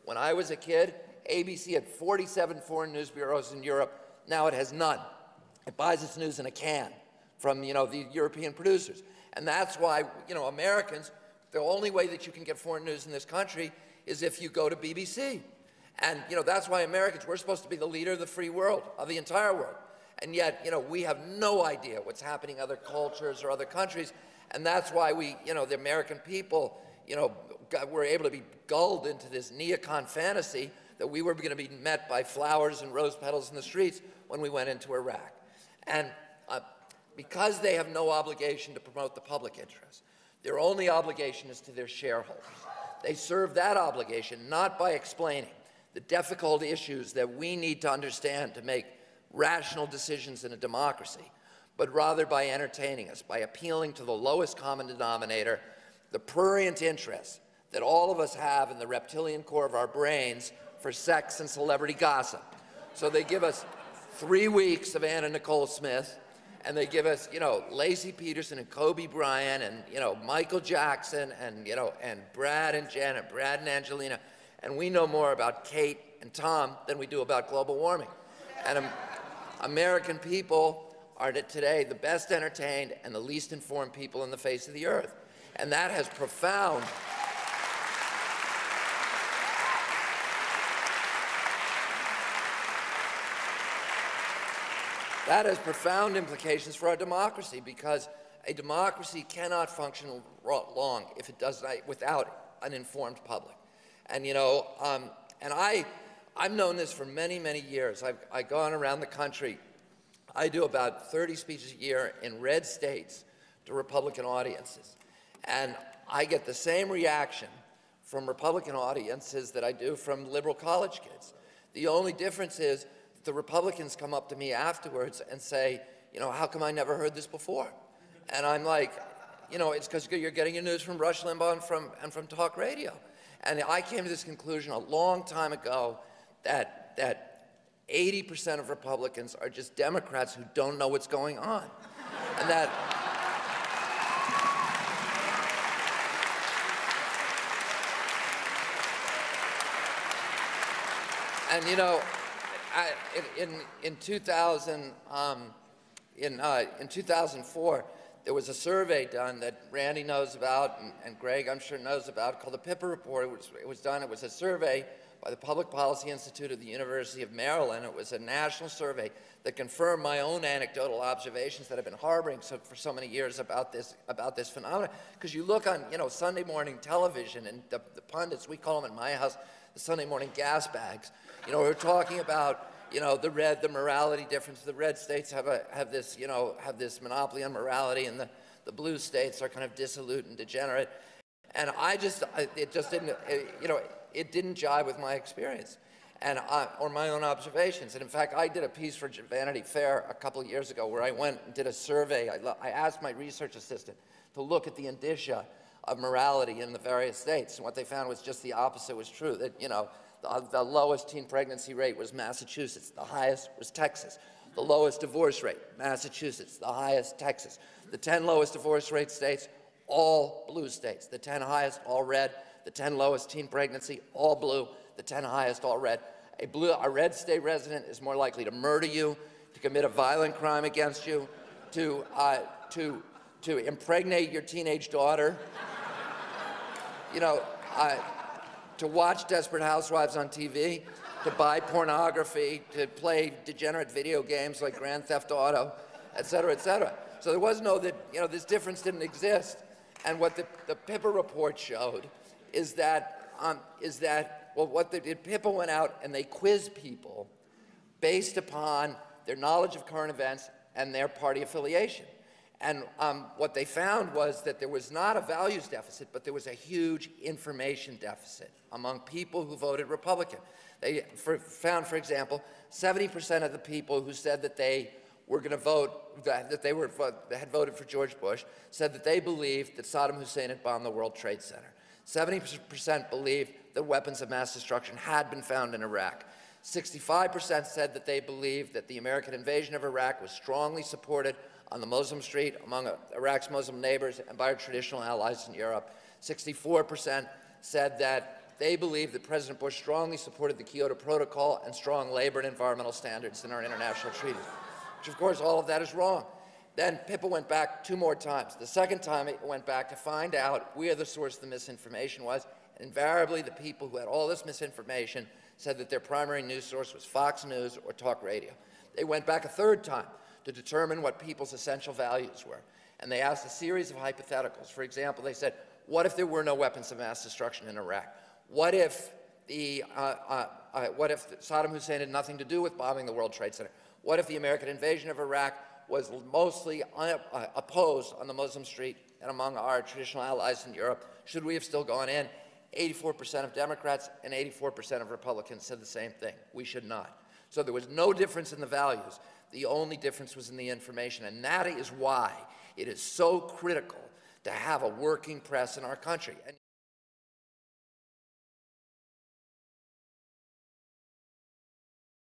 When I was a kid, ABC had 47 foreign news bureaus in Europe. Now it has none. It buys its news in a can from, the European producers. And that's why, Americans, the only way that you can get foreign news in this country is if you go to BBC. And, that's why Americans, we're supposed to be the leader of the free world, of the entire world. And yet, we have no idea what's happening in other cultures or other countries. And that's why we, the American people, were able to be gulled into this neocon fantasy that we were going to be met by flowers and rose petals in the streets when we went into Iraq. And because they have no obligation to promote the public interest, their only obligation is to their shareholders. They serve that obligation not by explaining the difficult issues that we need to understand to make rational decisions in a democracy, but rather by entertaining us, by appealing to the lowest common denominator, the prurient interest that all of us have in the reptilian core of our brains for sex and celebrity gossip. So they give us 3 weeks of Anna Nicole Smith, and they give us, Lacey Peterson and Kobe Bryant and, Michael Jackson and, and Brad and Janet, Brad and Angelina, and we know more about Kate and Tom than we do about global warming. And American people are today the best entertained and the least informed people on the face of the earth. And that has profound implications for our democracy, because a democracy cannot function long if it does not, without an informed public. And I've known this for many, many years. I've gone around the country. I do about 30 speeches a year in red states to Republican audiences. And I get the same reaction from Republican audiences that I do from liberal college kids. The only difference is that the Republicans come up to me afterwards and say, how come I never heard this before? And I'm like, it's because you're getting your news from Rush Limbaugh and from talk radio. And I came to this conclusion a long time ago that 80% of Republicans are just Democrats who don't know what's going on. And that in 2004, there was a survey done that Randy knows about and Greg, I'm sure, knows about, called the Piper Report. It was a survey by the Public Policy Institute of the University of Maryland. It was a national survey that confirmed my own anecdotal observations that I've been harboring for so many years about this phenomenon. Because you look on, Sunday morning television, and the pundits, we call them in my house, the Sunday morning gas bags. We're talking about, the morality difference. The red states have this monopoly on morality, and the blue states are kind of dissolute and degenerate. And it didn't jive with my experience or my own observations. And in fact, I did a piece for Vanity Fair a couple of years ago where I went and did a survey. I asked my research assistant to look at the indicia of morality in the various states. And what they found was just the opposite was true, that, the lowest teen pregnancy rate was Massachusetts. The highest was Texas. The lowest divorce rate, Massachusetts. The highest, Texas. The 10 lowest divorce rate states, all blue states. The 10 highest, all red. The 10 lowest teen pregnancy, all blue. The 10 highest, all red. A red state resident is more likely to murder you, to commit a violent crime against you, to impregnate your teenage daughter, to watch Desperate Housewives on TV, to buy pornography, to play degenerate video games like Grand Theft Auto, et cetera, et cetera. So there was this difference didn't exist. And what the Piper report showed is that Piper went out and they quizzed people based upon their knowledge of current events and their party affiliation. And what they found was that there was not a values deficit, but there was a huge information deficit among people who voted Republican. They found, for example, 70% of the people who said that they were going to vote, that had voted for George Bush, said that they believed that Saddam Hussein had bombed the World Trade Center. 70% believed that weapons of mass destruction had been found in Iraq. 65% said that they believed that the American invasion of Iraq was strongly supported on the Muslim street among Iraq's Muslim neighbors and by our traditional allies in Europe. 64% said that they believed that President Bush strongly supported the Kyoto Protocol and strong labor and environmental standards in our international treaties, which, of course, all of that is wrong. Then Pippa went back 2 more times. The second time it went back to find out where the source of the misinformation was. And invariably, the people who had all this misinformation said that their primary news source was Fox News or talk radio. They went back a 3rd time to determine what people's essential values were. And they asked a series of hypotheticals. For example, they said, what if there were no weapons of mass destruction in Iraq? What if Saddam Hussein had nothing to do with bombing the World Trade Center? What if the American invasion of Iraq was mostly opposed on the Muslim street and among our traditional allies in Europe? Should we have still gone in? 84% of Democrats and 84% of Republicans said the same thing. We should not. So there was no difference in the values. The only difference was in the information, and that is why it is so critical to have a working press in our country.